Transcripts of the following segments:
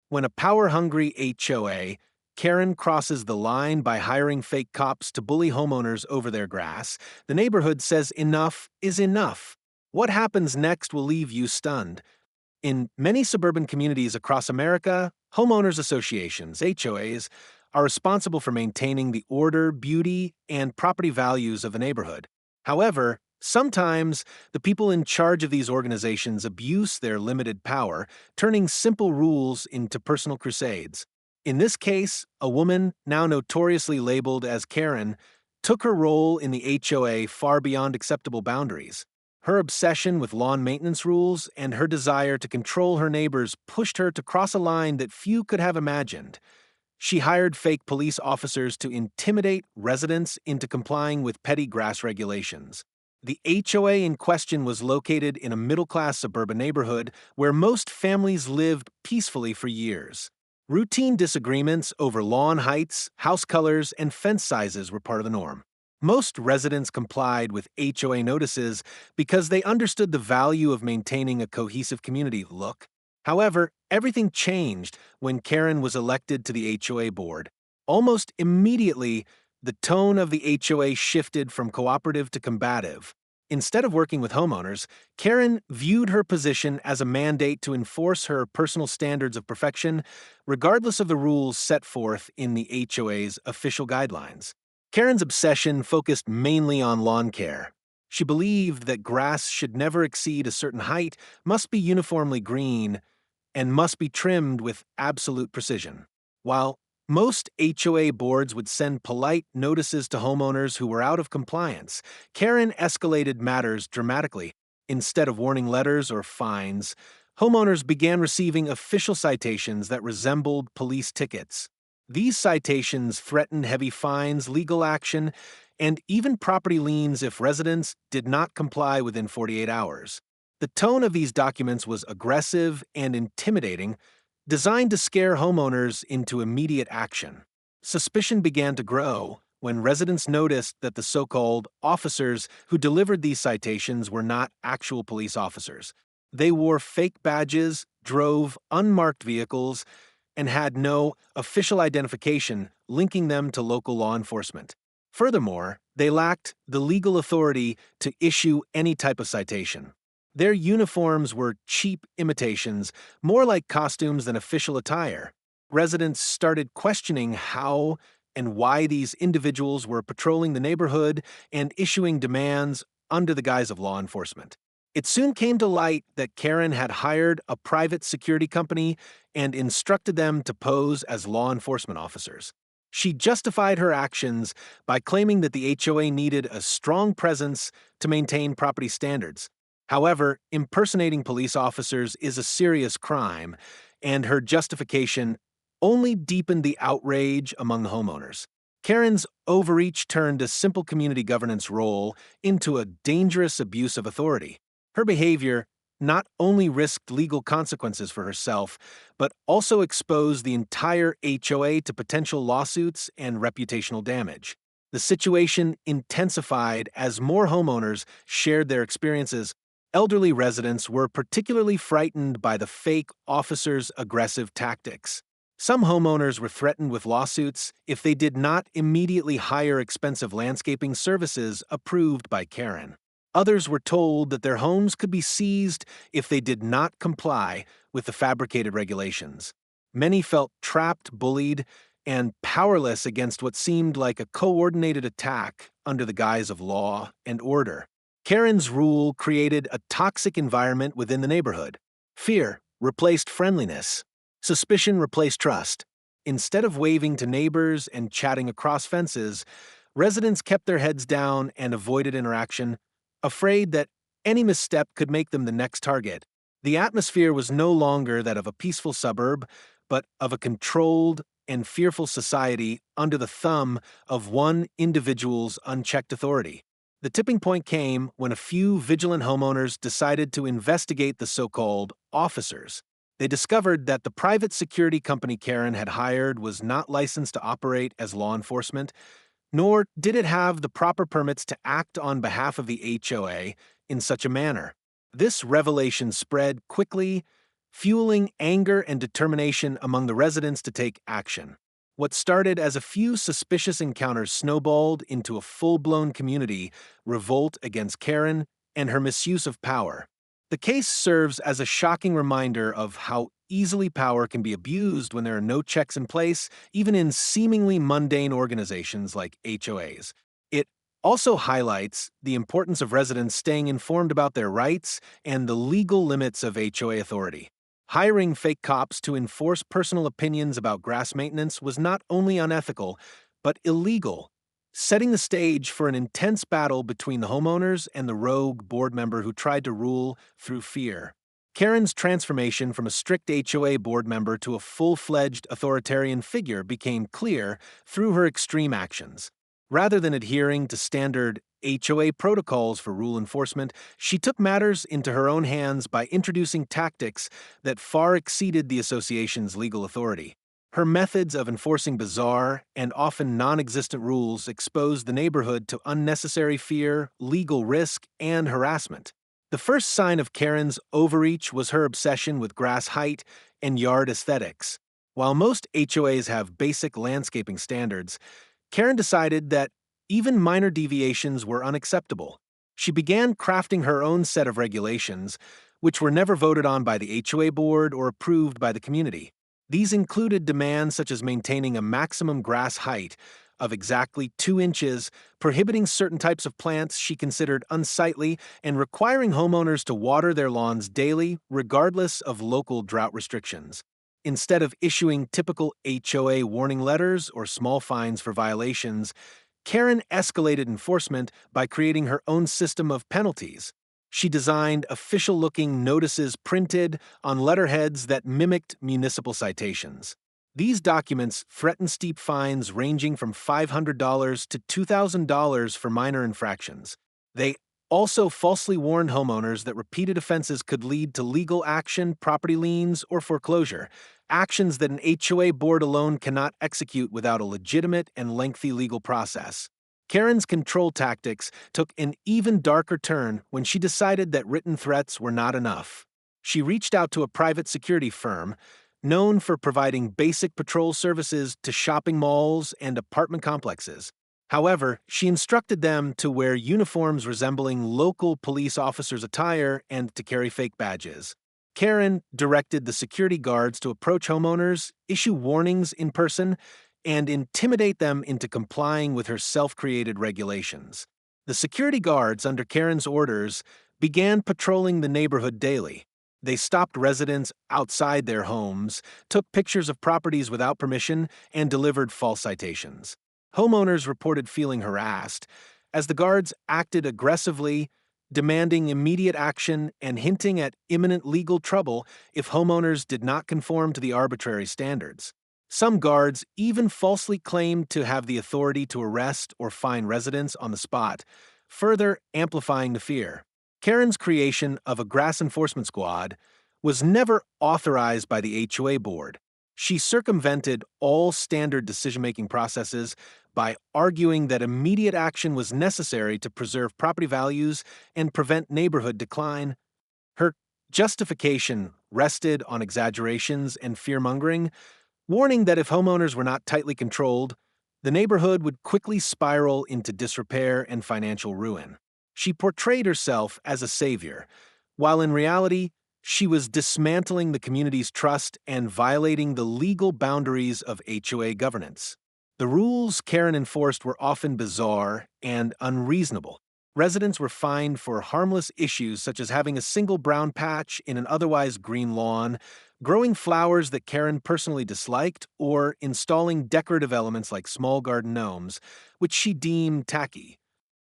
When a power-hungry HOA, Karen crosses the line by hiring fake cops to bully homeowners over their grass, the neighborhood says enough is enough. What happens next will leave you stunned. In many suburban communities across America, homeowners associations, HOAs, are responsible for maintaining the order, beauty, and property values of the neighborhood. However, sometimes the people in charge of these organizations abuse their limited power, turning simple rules into personal crusades. In this case, a woman, now notoriously labeled as Karen, took her role in the HOA far beyond acceptable boundaries. Her obsession with lawn maintenance rules and her desire to control her neighbors pushed her to cross a line that few could have imagined. She hired fake police officers to intimidate residents into complying with petty grass regulations. The HOA in question was located in a middle-class suburban neighborhood where most families lived peacefully for years. Routine disagreements over lawn heights, house colors, and fence sizes were part of the norm. Most residents complied with HOA notices because they understood the value of maintaining a cohesive community look. However, everything changed when Karen was elected to the HOA board. Almost immediately, the tone of the HOA shifted from cooperative to combative. Instead of working with homeowners, Karen viewed her position as a mandate to enforce her personal standards of perfection, regardless of the rules set forth in the HOA's official guidelines. Karen's obsession focused mainly on lawn care. She believed that grass should never exceed a certain height, must be uniformly green, and must be trimmed with absolute precision. While most HOA boards would send polite notices to homeowners who were out of compliance, Karen escalated matters dramatically. Instead of warning letters or fines, homeowners began receiving official citations that resembled police tickets. These citations threatened heavy fines, legal action, and even property liens if residents did not comply within 48 hours. The tone of these documents was aggressive and intimidating, designed to scare homeowners into immediate action. Suspicion began to grow when residents noticed that the so-called officers who delivered these citations were not actual police officers. They wore fake badges, drove unmarked vehicles, and had no official identification linking them to local law enforcement. Furthermore, they lacked the legal authority to issue any type of citation. Their uniforms were cheap imitations, more like costumes than official attire. Residents started questioning how and why these individuals were patrolling the neighborhood and issuing demands under the guise of law enforcement. It soon came to light that Karen had hired a private security company and instructed them to pose as law enforcement officers. She justified her actions by claiming that the HOA needed a strong presence to maintain property standards. However, impersonating police officers is a serious crime, and her justification only deepened the outrage among the homeowners. Karen's overreach turned a simple community governance role into a dangerous abuse of authority. Her behavior not only risked legal consequences for herself, but also exposed the entire HOA to potential lawsuits and reputational damage. The situation intensified as more homeowners shared their experiences. Elderly residents were particularly frightened by the fake officers' aggressive tactics. Some homeowners were threatened with lawsuits if they did not immediately hire expensive landscaping services approved by Karen. Others were told that their homes could be seized if they did not comply with the fabricated regulations. Many felt trapped, bullied, and powerless against what seemed like a coordinated attack under the guise of law and order. Karen's rule created a toxic environment within the neighborhood. Fear replaced friendliness. Suspicion replaced trust. Instead of waving to neighbors and chatting across fences, residents kept their heads down and avoided interaction, afraid that any misstep could make them the next target. The atmosphere was no longer that of a peaceful suburb, but of a controlled and fearful society under the thumb of one individual's unchecked authority. The tipping point came when a few vigilant homeowners decided to investigate the so-called officers. They discovered that the private security company Karen had hired was not licensed to operate as law enforcement, nor did it have the proper permits to act on behalf of the HOA in such a manner. This revelation spread quickly, fueling anger and determination among the residents to take action. What started as a few suspicious encounters snowballed into a full-blown community revolt against Karen and her misuse of power. The case serves as a shocking reminder of how easily power can be abused when there are no checks in place, even in seemingly mundane organizations like HOAs. It also highlights the importance of residents staying informed about their rights and the legal limits of HOA authority. Hiring fake cops to enforce personal opinions about grass maintenance was not only unethical, but illegal, setting the stage for an intense battle between the homeowners and the rogue board member who tried to rule through fear. Karen's transformation from a strict HOA board member to a full-fledged authoritarian figure became clear through her extreme actions. Rather than adhering to standard HOA protocols for rule enforcement, she took matters into her own hands by introducing tactics that far exceeded the association's legal authority. Her methods of enforcing bizarre and often non-existent rules exposed the neighborhood to unnecessary fear, legal risk, and harassment. The first sign of Karen's overreach was her obsession with grass height and yard aesthetics. While most HOAs have basic landscaping standards, Karen decided that even minor deviations were unacceptable. She began crafting her own set of regulations, which were never voted on by the HOA board or approved by the community. These included demands such as maintaining a maximum grass height of exactly 2 inches, prohibiting certain types of plants she considered unsightly, and requiring homeowners to water their lawns daily, regardless of local drought restrictions. Instead of issuing typical HOA warning letters or small fines for violations, Karen escalated enforcement by creating her own system of penalties. She designed official-looking notices printed on letterheads that mimicked municipal citations. These documents threatened steep fines ranging from $500 to $2,000 for minor infractions. They also falsely warned homeowners that repeated offenses could lead to legal action, property liens, or foreclosure, actions that an HOA board alone cannot execute without a legitimate and lengthy legal process. Karen's control tactics took an even darker turn when she decided that written threats were not enough. She reached out to a private security firm, known for providing basic patrol services to shopping malls and apartment complexes. However, she instructed them to wear uniforms resembling local police officers' attire and to carry fake badges. Karen directed the security guards to approach homeowners, issue warnings in person, and intimidate them into complying with her self-created regulations. The security guards, under Karen's orders, began patrolling the neighborhood daily. They stopped residents outside their homes, took pictures of properties without permission, and delivered false citations. Homeowners reported feeling harassed, as the guards acted aggressively, demanding immediate action and hinting at imminent legal trouble if homeowners did not conform to the arbitrary standards. Some guards even falsely claimed to have the authority to arrest or fine residents on the spot, further amplifying the fear. Karen's creation of a grass enforcement squad was never authorized by the HOA board. She circumvented all standard decision-making processes by arguing that immediate action was necessary to preserve property values and prevent neighborhood decline. Her justification rested on exaggerations and fear-mongering, warning that if homeowners were not tightly controlled, the neighborhood would quickly spiral into disrepair and financial ruin. She portrayed herself as a savior, while in reality, she was dismantling the community's trust and violating the legal boundaries of HOA governance. The rules Karen enforced were often bizarre and unreasonable. Residents were fined for harmless issues such as having a single brown patch in an otherwise green lawn, growing flowers that Karen personally disliked, or installing decorative elements like small garden gnomes, which she deemed tacky.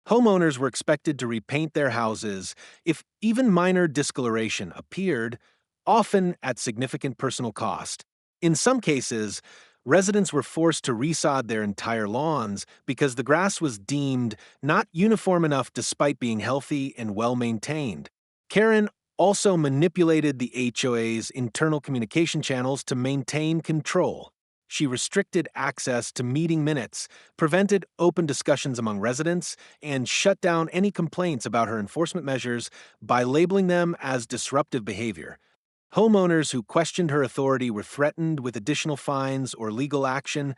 Homeowners were expected to repaint their houses if even minor discoloration appeared, often at significant personal cost. In some cases, residents were forced to resod their entire lawns because the grass was deemed not uniform enough despite being healthy and well-maintained. Karen also manipulated the HOA's internal communication channels to maintain control. She restricted access to meeting minutes, prevented open discussions among residents, and shut down any complaints about her enforcement measures by labeling them as disruptive behavior. Homeowners who questioned her authority were threatened with additional fines or legal action,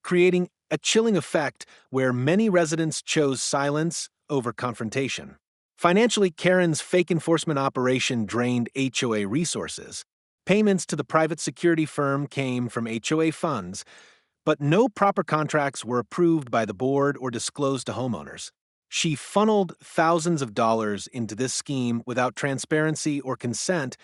creating a chilling effect where many residents chose silence over confrontation. Financially, Karen's fake enforcement operation drained HOA resources. Payments to the private security firm came from HOA funds, but no proper contracts were approved by the board or disclosed to homeowners. She funneled thousands of dollars into this scheme without transparency or consent,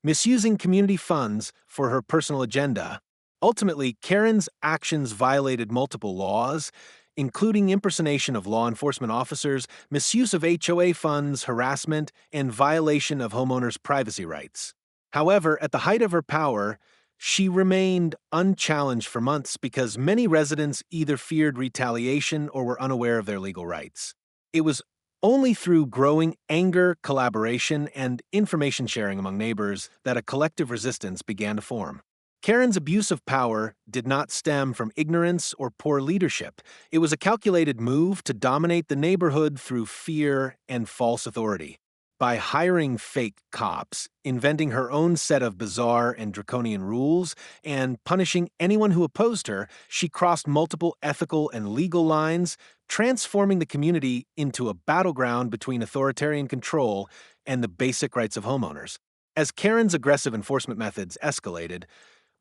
misusing community funds for her personal agenda. Ultimately, Karen's actions violated multiple laws, including impersonation of law enforcement officers, misuse of HOA funds, harassment, and violation of homeowners' privacy rights. However, at the height of her power, she remained unchallenged for months because many residents either feared retaliation or were unaware of their legal rights. It was only through growing anger, collaboration, and information sharing among neighbors that a collective resistance began to form. Karen's abuse of power did not stem from ignorance or poor leadership. It was a calculated move to dominate the neighborhood through fear and false authority. By hiring fake cops, inventing her own set of bizarre and draconian rules, and punishing anyone who opposed her, she crossed multiple ethical and legal lines, transforming the community into a battleground between authoritarian control and the basic rights of homeowners. As Karen's aggressive enforcement methods escalated,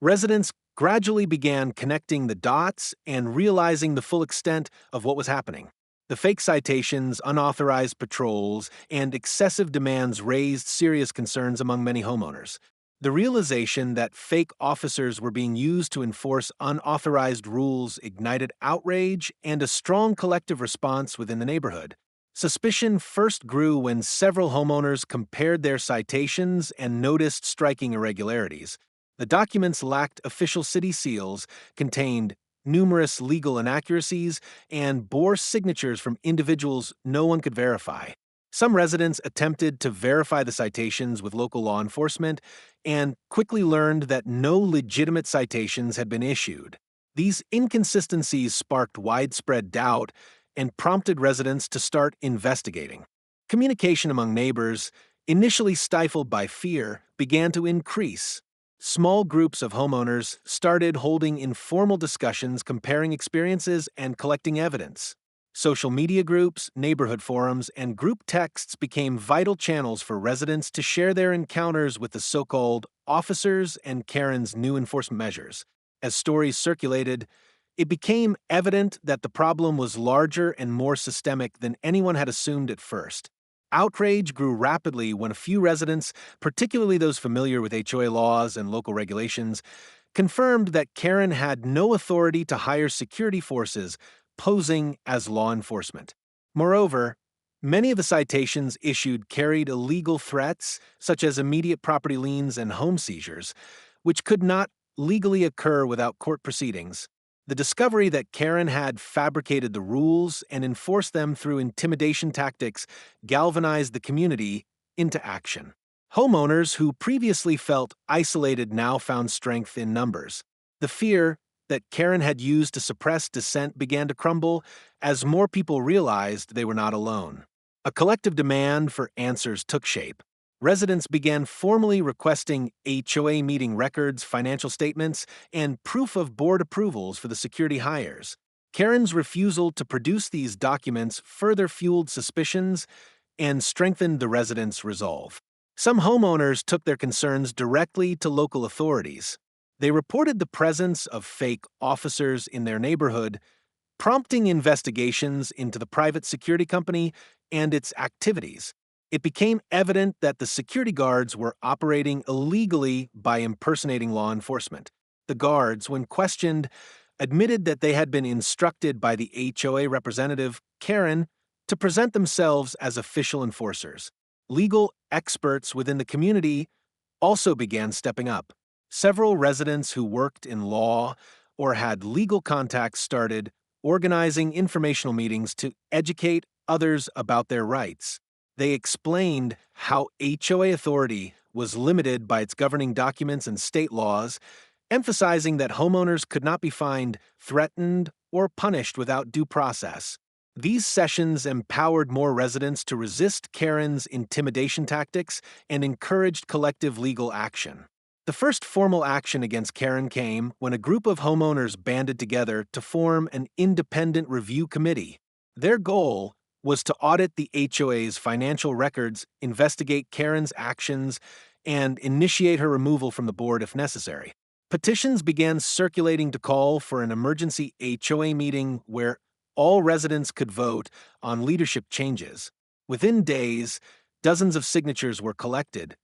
residents gradually began connecting the dots and realizing the full extent of what was happening. The fake citations, unauthorized patrols, and excessive demands raised serious concerns among many homeowners. The realization that fake officers were being used to enforce unauthorized rules ignited outrage and a strong collective response within the neighborhood. Suspicion first grew when several homeowners compared their citations and noticed striking irregularities. The documents lacked official city seals, contained numerous legal inaccuracies, and bore signatures from individuals no one could verify. Some residents attempted to verify the citations with local law enforcement and quickly learned that no legitimate citations had been issued. These inconsistencies sparked widespread doubt and prompted residents to start investigating. Communication among neighbors, initially stifled by fear, began to increase. Small groups of homeowners started holding informal discussions, comparing experiences, and collecting evidence. Social media groups, neighborhood forums, and group texts became vital channels for residents to share their encounters with the so-called officers and Karen's new enforcement measures. As stories circulated, it became evident that the problem was larger and more systemic than anyone had assumed at first. Outrage grew rapidly when a few residents, particularly those familiar with HOA laws and local regulations, confirmed that Karen had no authority to hire security forces, posing as law enforcement. Moreover, many of the citations issued carried illegal threats, such as immediate property liens and home seizures, which could not legally occur without court proceedings. The discovery that Karen had fabricated the rules and enforced them through intimidation tactics galvanized the community into action. Homeowners who previously felt isolated now found strength in numbers. The fear that Karen had used to suppress dissent began to crumble as more people realized they were not alone. A collective demand for answers took shape. Residents began formally requesting HOA meeting records, financial statements, and proof of board approvals for the security hires. Karen's refusal to produce these documents further fueled suspicions and strengthened the residents' resolve. Some homeowners took their concerns directly to local authorities. They reported the presence of fake officers in their neighborhood, prompting investigations into the private security company and its activities. It became evident that the security guards were operating illegally by impersonating law enforcement. The guards, when questioned, admitted that they had been instructed by the HOA representative, Karen, to present themselves as official enforcers. Legal experts within the community also began stepping up. Several residents who worked in law or had legal contacts started organizing informational meetings to educate others about their rights. They explained how HOA authority was limited by its governing documents and state laws, emphasizing that homeowners could not be fined, threatened, or punished without due process. These sessions empowered more residents to resist Karen's intimidation tactics and encouraged collective legal action. The first formal action against Karen came when a group of homeowners banded together to form an independent review committee. Their goal was to audit the HOA's financial records, investigate Karen's actions, and initiate her removal from the board if necessary. Petitions began circulating to call for an emergency HOA meeting where all residents could vote on leadership changes. Within days, dozens of signatures were collected,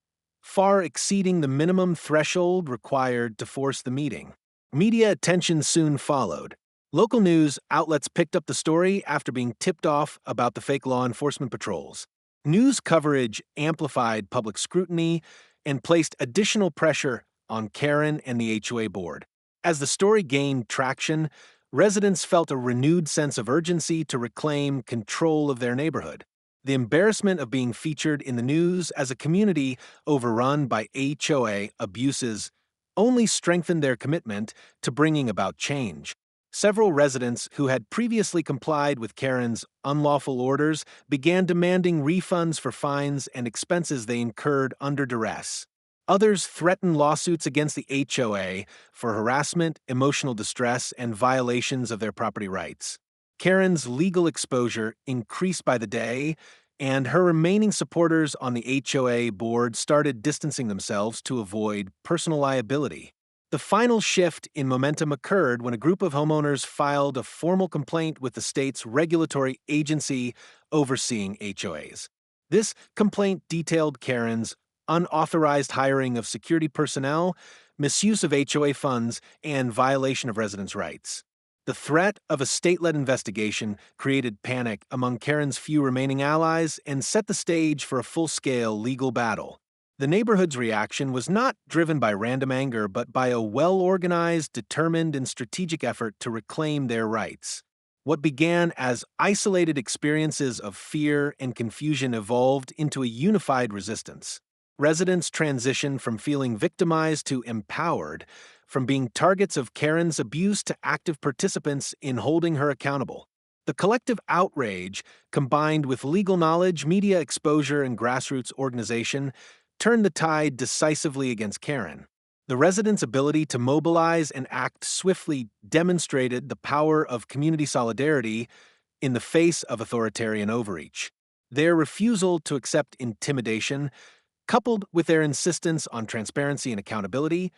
far exceeding the minimum threshold required to force the meeting. Media attention soon followed. Local news outlets picked up the story after being tipped off about the fake law enforcement patrols. News coverage amplified public scrutiny and placed additional pressure on Karen and the HOA board. As the story gained traction, residents felt a renewed sense of urgency to reclaim control of their neighborhood. The embarrassment of being featured in the news as a community overrun by HOA abuses only strengthened their commitment to bringing about change. Several residents who had previously complied with Karen's unlawful orders began demanding refunds for fines and expenses they incurred under duress. Others threatened lawsuits against the HOA for harassment, emotional distress, and violations of their property rights. Karen's legal exposure increased by the day, and her remaining supporters on the HOA board started distancing themselves to avoid personal liability. The final shift in momentum occurred when a group of homeowners filed a formal complaint with the state's regulatory agency overseeing HOAs. This complaint detailed Karen's unauthorized hiring of security personnel, misuse of HOA funds, and violation of residents' rights. The threat of a state-led investigation created panic among Karen's few remaining allies and set the stage for a full-scale legal battle. The neighborhood's reaction was not driven by random anger, but by a well-organized, determined, and strategic effort to reclaim their rights. What began as isolated experiences of fear and confusion evolved into a unified resistance. Residents transitioned from feeling victimized to empowered, from being targets of Karen's abuse to active participants in holding her accountable. The collective outrage, combined with legal knowledge, media exposure, and grassroots organization, turned the tide decisively against Karen. The residents' ability to mobilize and act swiftly demonstrated the power of community solidarity in the face of authoritarian overreach. Their refusal to accept intimidation, coupled with their insistence on transparency and accountability,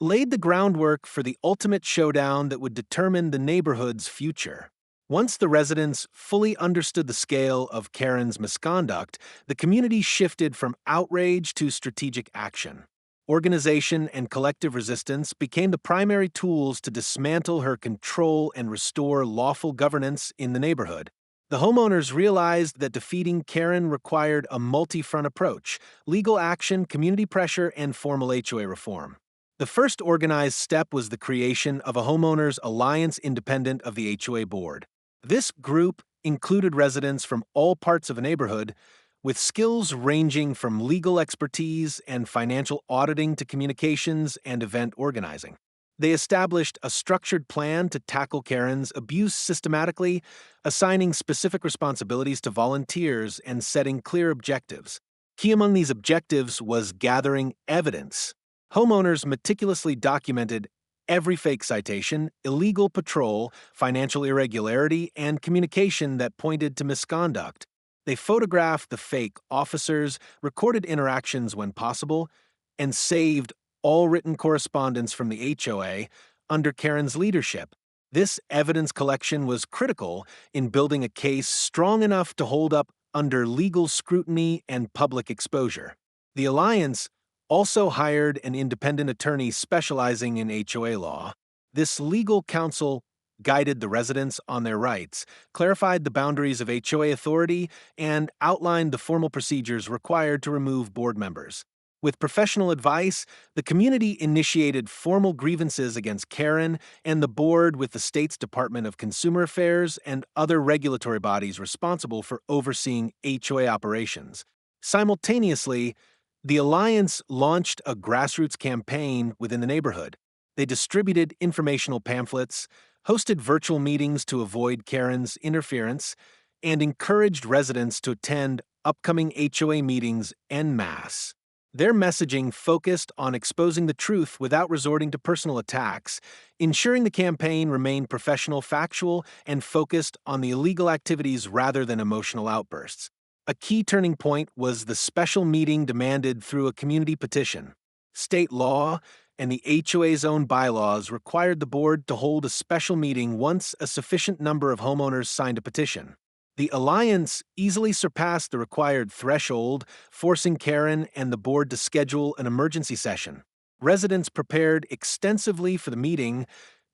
laid the groundwork for the ultimate showdown that would determine the neighborhood's future. Once the residents fully understood the scale of Karen's misconduct, the community shifted from outrage to strategic action. Organization and collective resistance became the primary tools to dismantle her control and restore lawful governance in the neighborhood. The homeowners realized that defeating Karen required a multi-front approach: legal action, community pressure, and formal HOA reform. The first organized step was the creation of a homeowners alliance independent of the HOA board. This group included residents from all parts of a neighborhood, with skills ranging from legal expertise and financial auditing to communications and event organizing. They established a structured plan to tackle Karen's abuse systematically, assigning specific responsibilities to volunteers and setting clear objectives. Key among these objectives was gathering evidence. Homeowners meticulously documented every fake citation, illegal patrol, financial irregularity, and communication that pointed to misconduct. They photographed the fake officers, recorded interactions when possible, and saved all written correspondence from the HOA under Karen's leadership. This evidence collection was critical in building a case strong enough to hold up under legal scrutiny and public exposure. The Alliance also hired an independent attorney specializing in HOA law. This legal counsel guided the residents on their rights, clarified the boundaries of HOA authority, and outlined the formal procedures required to remove board members. With professional advice, the community initiated formal grievances against Karen and the board with the state's Department of Consumer Affairs and other regulatory bodies responsible for overseeing HOA operations. Simultaneously, the Alliance launched a grassroots campaign within the neighborhood. They distributed informational pamphlets, hosted virtual meetings to avoid Karen's interference, and encouraged residents to attend upcoming HOA meetings en masse. Their messaging focused on exposing the truth without resorting to personal attacks, ensuring the campaign remained professional, factual, and focused on the illegal activities rather than emotional outbursts. A key turning point was the special meeting demanded through a community petition. State law and the HOA's own bylaws required the board to hold a special meeting once a sufficient number of homeowners signed a petition. The alliance easily surpassed the required threshold, forcing Karen and the board to schedule an emergency session. Residents prepared extensively for the meeting,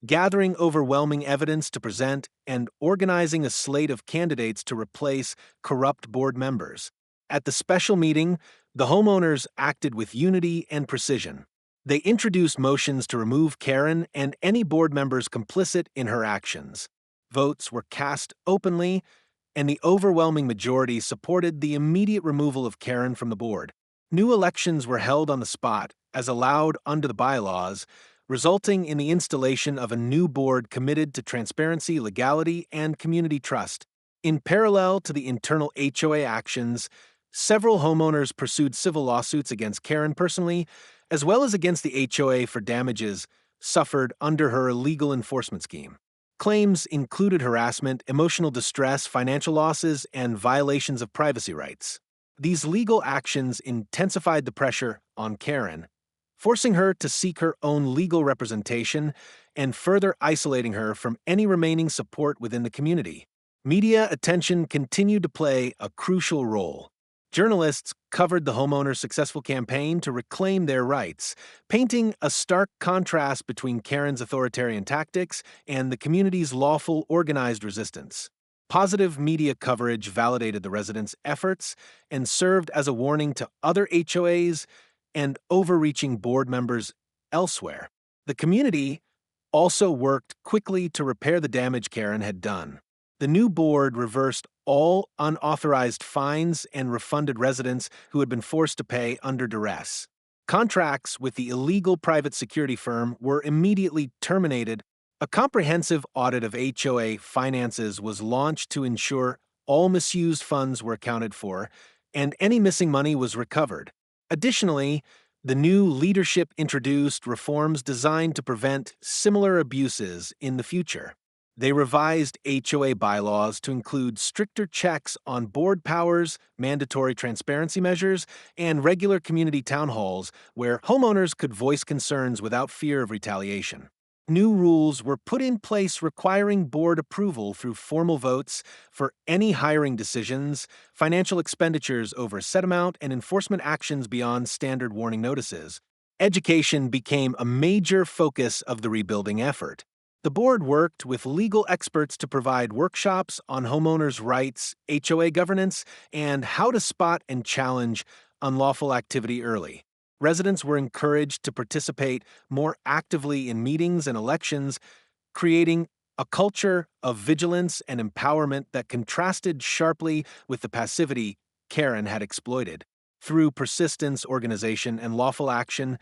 gathering overwhelming evidence to present and organizing a slate of candidates to replace corrupt board members. At the special meeting, the homeowners acted with unity and precision. They introduced motions to remove Karen and any board members complicit in her actions. Votes were cast openly, and the overwhelming majority supported the immediate removal of Karen from the board. New elections were held on the spot, as allowed under the bylaws, resulting in the installation of a new board committed to transparency, legality, and community trust. In parallel to the internal HOA actions, several homeowners pursued civil lawsuits against Karen personally, as well as against the HOA for damages suffered under her illegal enforcement scheme. Claims included harassment, emotional distress, financial losses, and violations of privacy rights. These legal actions intensified the pressure on Karen, forcing her to seek her own legal representation and further isolating her from any remaining support within the community. Media attention continued to play a crucial role. Journalists covered the homeowners' successful campaign to reclaim their rights, painting a stark contrast between Karen's authoritarian tactics and the community's lawful, organized resistance. Positive media coverage validated the residents' efforts and served as a warning to other HOAs and overreaching board members elsewhere. The community also worked quickly to repair the damage Karen had done. The new board reversed all unauthorized fines and refunded residents who had been forced to pay under duress. Contracts with the illegal private security firm were immediately terminated. A comprehensive audit of HOA finances was launched to ensure all misused funds were accounted for and any missing money was recovered. Additionally, the new leadership introduced reforms designed to prevent similar abuses in the future. They revised HOA bylaws to include stricter checks on board powers, mandatory transparency measures, and regular community town halls where homeowners could voice concerns without fear of retaliation. New rules were put in place requiring board approval through formal votes for any hiring decisions, financial expenditures over a set amount, and enforcement actions beyond standard warning notices. Education became a major focus of the rebuilding effort. The board worked with legal experts to provide workshops on homeowners' rights, HOA governance, and how to spot and challenge unlawful activity early. Residents were encouraged to participate more actively in meetings and elections, creating a culture of vigilance and empowerment that contrasted sharply with the passivity Karen had exploited. Through persistence, organization, and lawful action,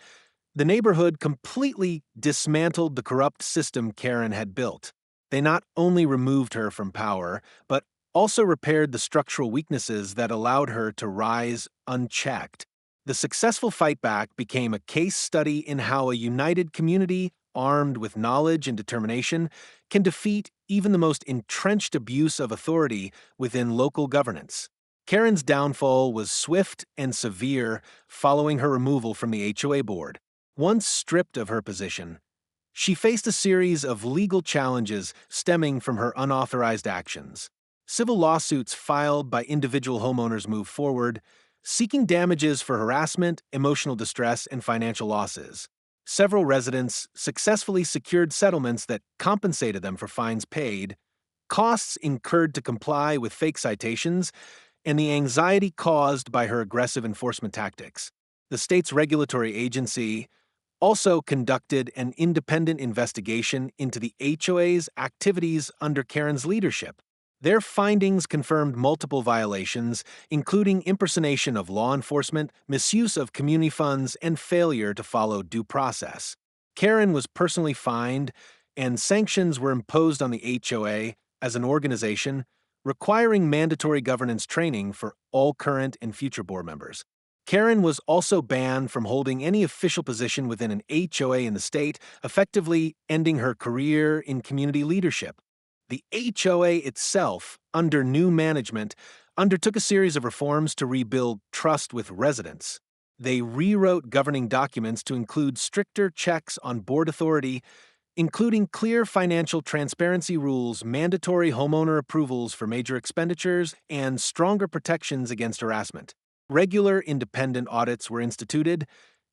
the neighborhood completely dismantled the corrupt system Karen had built. They not only removed her from power, but also repaired the structural weaknesses that allowed her to rise unchecked. The successful fight back became a case study in how a united community, armed with knowledge and determination, can defeat even the most entrenched abuse of authority within local governance. Karen's downfall was swift and severe following her removal from the HOA board. Once stripped of her position, she faced a series of legal challenges stemming from her unauthorized actions. Civil lawsuits filed by individual homeowners moved forward, seeking damages for harassment, emotional distress, and financial losses. Several residents successfully secured settlements that compensated them for fines paid, costs incurred to comply with fake citations, and the anxiety caused by her aggressive enforcement tactics. The state's regulatory agency also conducted an independent investigation into the HOA's activities under Karen's leadership. Their findings confirmed multiple violations, including impersonation of law enforcement, misuse of community funds, and failure to follow due process. Karen was personally fined, and sanctions were imposed on the HOA as an organization, requiring mandatory governance training for all current and future board members. Karen was also banned from holding any official position within an HOA in the state, effectively ending her career in community leadership. The HOA itself, under new management, undertook a series of reforms to rebuild trust with residents. They rewrote governing documents to include stricter checks on board authority, including clear financial transparency rules, mandatory homeowner approvals for major expenditures, and stronger protections against harassment. Regular independent audits were instituted,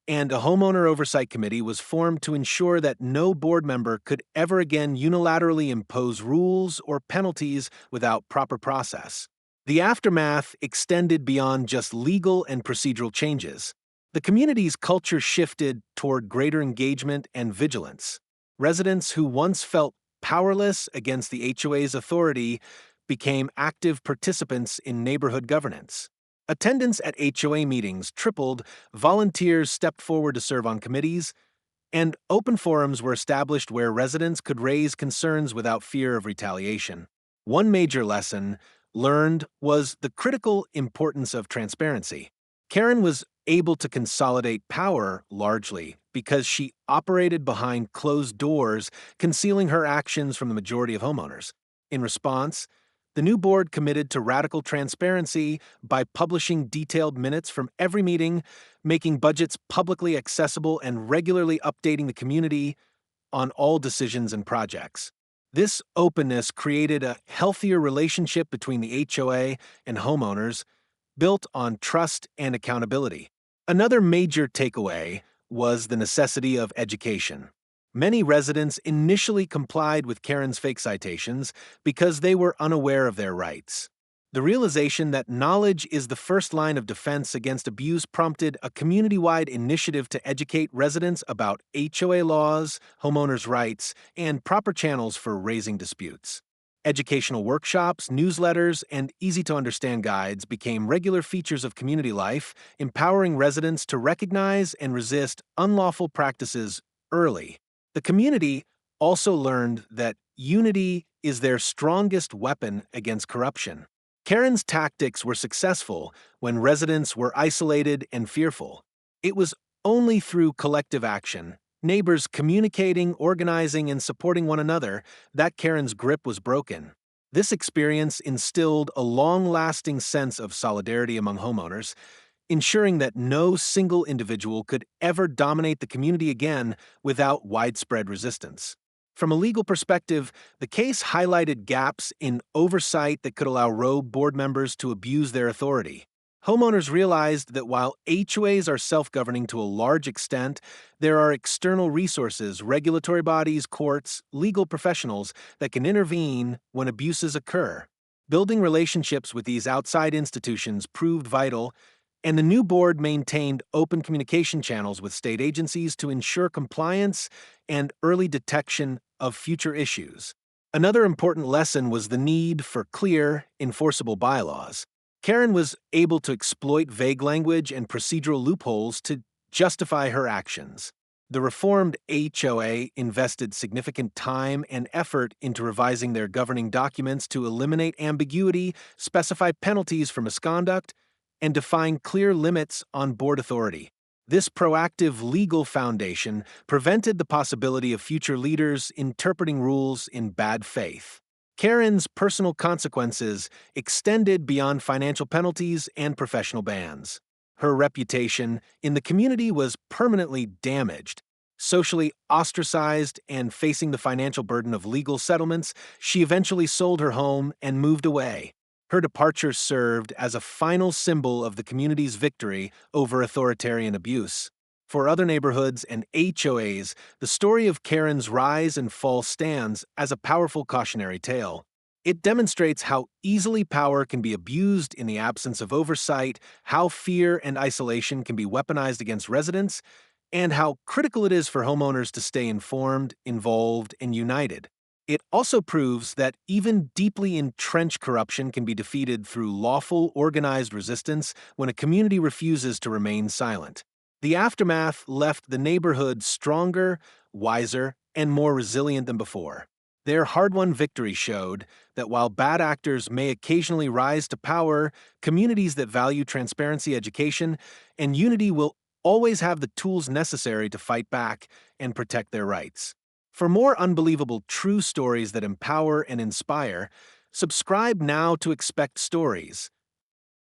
and a homeowner oversight committee was formed to ensure that no board member could ever again unilaterally impose rules or penalties without proper process. The aftermath extended beyond just legal and procedural changes. The community's culture shifted toward greater engagement and vigilance. Residents who once felt powerless against the HOA's authority became active participants in neighborhood governance. Attendance at HOA meetings tripled, volunteers stepped forward to serve on committees, and open forums were established where residents could raise concerns without fear of retaliation. One major lesson learned was the critical importance of transparency. Karen was able to consolidate power largely because she operated behind closed doors, concealing her actions from the majority of homeowners. In response, the new board committed to radical transparency by publishing detailed minutes from every meeting, making budgets publicly accessible, and regularly updating the community on all decisions and projects. This openness created a healthier relationship between the HOA and homeowners, built on trust and accountability. Another major takeaway was the necessity of education. Many residents initially complied with Karen's fake citations because they were unaware of their rights. The realization that knowledge is the first line of defense against abuse prompted a community-wide initiative to educate residents about HOA laws, homeowners' rights, and proper channels for raising disputes. Educational workshops, newsletters, and easy-to-understand guides became regular features of community life, empowering residents to recognize and resist unlawful practices early. The community also learned that unity is their strongest weapon against corruption. Karen's tactics were successful when residents were isolated and fearful. It was only through collective action, neighbors communicating, organizing, and supporting one another, that Karen's grip was broken. This experience instilled a long-lasting sense of solidarity among homeowners, ensuring that no single individual could ever dominate the community again without widespread resistance. From a legal perspective, the case highlighted gaps in oversight that could allow rogue board members to abuse their authority. Homeowners realized that while HOAs are self-governing to a large extent, there are external resources, regulatory bodies, courts, legal professionals that can intervene when abuses occur. Building relationships with these outside institutions proved vital, and the new board maintained open communication channels with state agencies to ensure compliance and early detection of future issues. Another important lesson was the need for clear, enforceable bylaws. Karen was able to exploit vague language and procedural loopholes to justify her actions. The reformed HOA invested significant time and effort into revising their governing documents to eliminate ambiguity, specify penalties for misconduct, and define clear limits on board authority. This proactive legal foundation prevented the possibility of future leaders interpreting rules in bad faith. Karen's personal consequences extended beyond financial penalties and professional bans. Her reputation in the community was permanently damaged. Socially ostracized and facing the financial burden of legal settlements, she eventually sold her home and moved away. Her departure served as a final symbol of the community's victory over authoritarian abuse. For other neighborhoods and HOAs, the story of Karen's rise and fall stands as a powerful cautionary tale. It demonstrates how easily power can be abused in the absence of oversight, how fear and isolation can be weaponized against residents, and how critical it is for homeowners to stay informed, involved, and united. It also proves that even deeply entrenched corruption can be defeated through lawful, organized resistance when a community refuses to remain silent. The aftermath left the neighborhood stronger, wiser, and more resilient than before. Their hard-won victory showed that while bad actors may occasionally rise to power, communities that value transparency, education, and unity will always have the tools necessary to fight back and protect their rights. For more unbelievable true stories that empower and inspire, subscribe now to expect stories.